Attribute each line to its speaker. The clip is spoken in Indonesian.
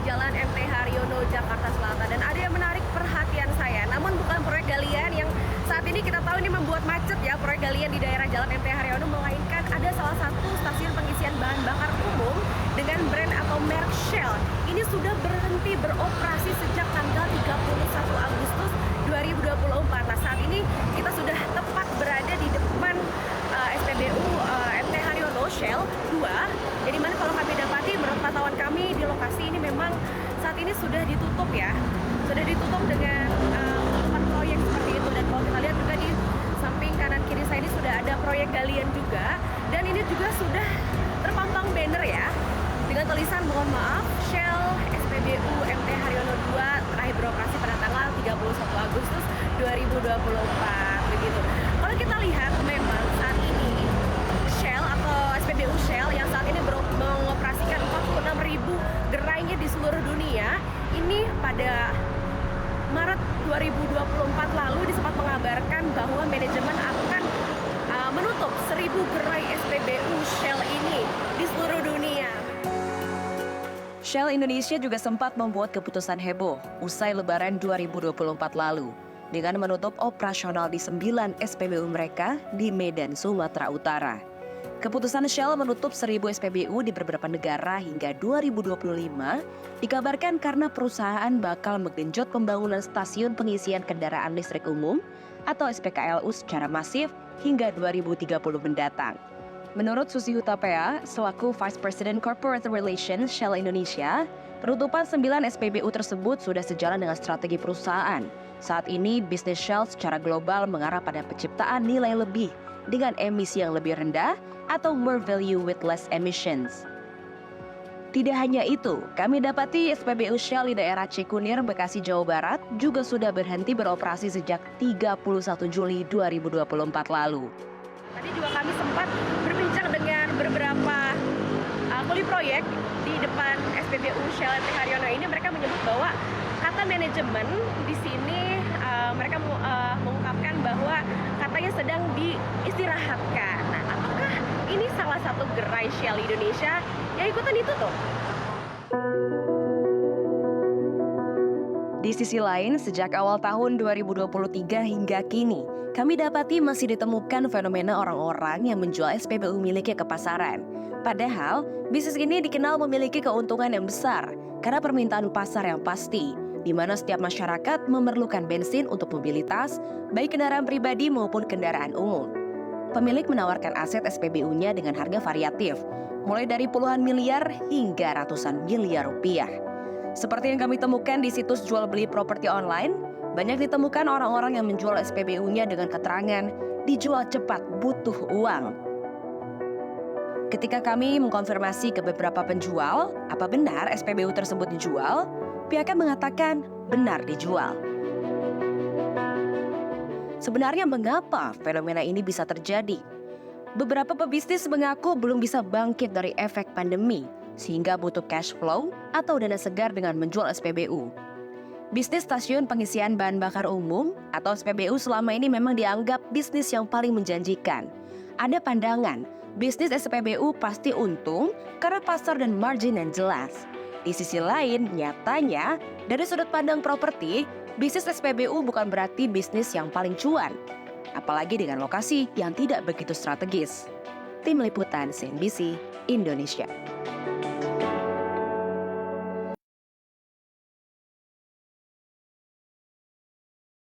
Speaker 1: Jalan MT Haryono, Jakarta Selatan. Dan ada yang menarik perhatian saya, namun bukan proyek galian yang saat ini kita tahu ini membuat macet ya, proyek galian di daerah Jalan MT Haryono, melainkan ada salah satu stasiun pengisian bahan bakar umum dengan brand atau merek Shell. Ini sudah berhenti beroperasi sejak tanggal 31 Agustus 2024. Nah, saat ini kita sudah tepat berada di depan SPBU MT Haryono Shell 2. Jadi mana kalau kami dapati, menurut pantauan kami di lokasi ini memang saat ini sudah ditutup ya. Sudah ditutup dengan penutupan proyek seperti itu. Dan kalau kita lihat juga di samping kanan kiri saya ini sudah ada proyek galian juga. Dan ini juga sudah terpampang banner ya, dengan tulisan mohon maaf Shell SPBU MT Haryono 2 terakhir beroperasi pada tanggal 31 Agustus 2024 begitu. Kalau kita lihat memang saat ini Shell atau SPBU Shell yang saat ini mengoperasikan 46.000 gerainya di seluruh dunia, ini pada Maret 2024 lalu sempat mengabarkan bahwa manajemen akan menutup 1.000 gerai SPBU Shell ini di seluruh dunia.
Speaker 2: Shell Indonesia juga sempat membuat keputusan heboh usai Lebaran 2024 lalu dengan menutup operasional di 9 SPBU mereka di Medan, Sumatera Utara. Keputusan Shell menutup 1.000 SPBU di beberapa negara hingga 2025 dikabarkan karena perusahaan bakal menggenjot pembangunan stasiun pengisian kendaraan listrik umum atau SPKLU secara masif hingga 2030 mendatang. Menurut Susi Hutapea, selaku Vice President Corporate Relations Shell Indonesia, penutupan 9 SPBU tersebut sudah sejalan dengan strategi perusahaan. Saat ini, bisnis Shell secara global mengarah pada penciptaan nilai lebih dengan emisi yang lebih rendah atau more value with less emissions. Tidak hanya itu, kami dapati SPBU Shell di daerah Cikunir, Bekasi, Jawa Barat juga sudah berhenti beroperasi sejak 31 Juli 2024 lalu.
Speaker 1: Tadi juga kami sempat berbincang dengan beberapa kuli proyek di depan SPBU Shell MT Haryono ini. Mereka menyebut bahwa kata manajemen di sini mereka mengungkapkan bahwa katanya sedang diistirahatkan. Nah, apakah ini salah satu gerai Shell Indonesia yang ikutan ditutup?
Speaker 2: Di sisi lain, sejak awal tahun 2023 hingga kini, kami dapati masih ditemukan fenomena orang-orang yang menjual SPBU miliknya ke pasaran. Padahal, bisnis ini dikenal memiliki keuntungan yang besar karena permintaan pasar yang pasti, di mana setiap masyarakat memerlukan bensin untuk mobilitas, baik kendaraan pribadi maupun kendaraan umum. Pemilik menawarkan aset SPBU-nya dengan harga variatif, mulai dari puluhan miliar hingga ratusan miliar rupiah. Seperti yang kami temukan di situs jual beli properti online, banyak ditemukan orang-orang yang menjual SPBU-nya dengan keterangan dijual cepat, butuh uang. Ketika kami mengkonfirmasi ke beberapa penjual, apa benar SPBU tersebut dijual? Pihaknya mengatakan benar dijual. Sebenarnya mengapa fenomena ini bisa terjadi? Beberapa pebisnis mengaku belum bisa bangkit dari efek pandemi, sehingga butuh cash flow atau dana segar dengan menjual SPBU. Bisnis stasiun pengisian bahan bakar umum atau SPBU selama ini memang dianggap bisnis yang paling menjanjikan. Ada pandangan, bisnis SPBU pasti untung karena pasar dan margin yang jelas. Di sisi lain, nyatanya, dari sudut pandang properti, bisnis SPBU bukan berarti bisnis yang paling cuan. Apalagi dengan lokasi yang tidak begitu strategis. Tim Liputan CNBC Indonesia.